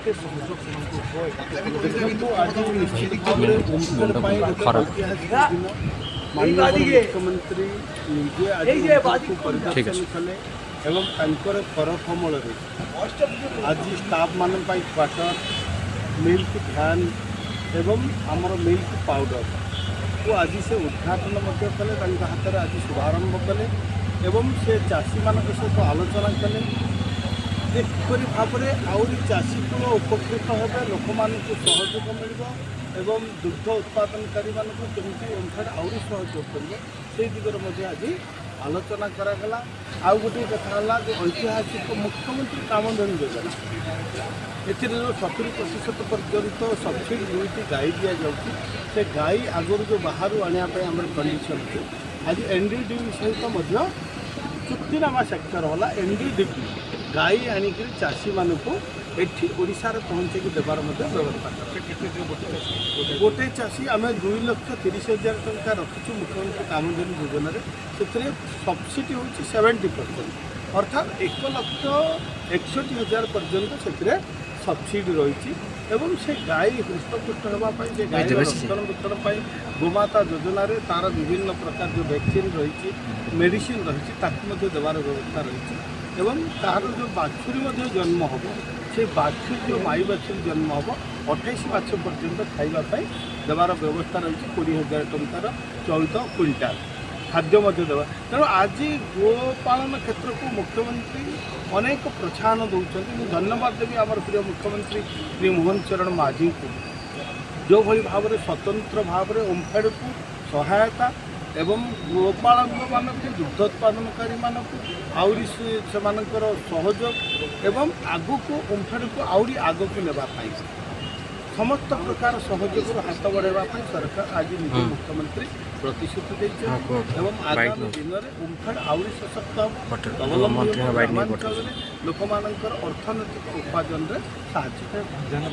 देखो आज निश्चित भाव में ओमफेड माननीय मुख्यमंत्री निजे आज को परिदर्शन कले एवं तांकर कर कमल आज स्टाफ मान क्वार्टर मिल्क फैन एवं आमर मिल्क पाउडर को आज से उद्घाटन कले हाथ में आज शुभारंभ कले एवं से चाषी मान सहित आलोचना कले एपरी भाव में आउरी चाषी कूल उपकृत होगा लोक मानक सहयोग मिल एवं दुग्ध उत्पादनकारी मानक केमती ओमफेड आउरी सहयोग कर दिगरे आज आलोचना करागला। आउ गोटे कथा जो ऐतिहासिक मुख्यमंत्री कामधेनु योजना एथि जो 70% पर्यंत सब्सिडी दुईटी गाई दि जाऊँगी से गाई आगुरी जो बाहर आने कंडीशन अच्छे आज एनडीडीबी सहित चुक्तिनामा सेक्टर वाला एनडीडीबी गाई आणिक चाषी मानक एठी ओडिशार पहुँचे देवार व्यवस्था गोटे चाषी आम 2,30,000 टंका रखीचु मुख्यमंत्री कामधेनु योजन से सब्सिडी हूँ 70% अर्थात 1,61,000 पर्यंत से सब्सिडी रही एवं से गाई हृष्टपुष्ट होगापी से गाई रक्षण विक्षण गोमाता योजन तार विभिन्न प्रकार जो वैक्सीन रही मेडिसिन रही देवार व्यवस्था रही एवं तार जो बाछुरी जन्म हम से बाछुरी जो माई बाछुरी जन्म हम 28 मास पर्यंत खावाई देवार व्यवस्था रही 20,000 टंकार 14 क्विंटाल खाद्य देवा तेणु आज गोपालन क्षेत्र को मुख्यमंत्री अनेक प्रोत्साहन दौरान धन्यवाद देवी आम प्रिय मुख्यमंत्री श्री मोहन चरण माझी को जो भाई भाव में स्वतंत्र भाव में ओमफेड को सहायता एवं गोपालक मानक दुग्ध उत्पादनकारी मानक आउरी से सहयोग एवं आगु को ओमफेड को आउरी आग को नेबाई समस्त प्रकार सहयोग हाथ बढ़ाई सरकार आज निज मुख्यमंत्री प्रतिश्रुति देते एवं आगामी दिन में ओमफेड आउरी सशक्त ग्रामांचल लोक अर्थनैतिक उपार्जन में साहाय्य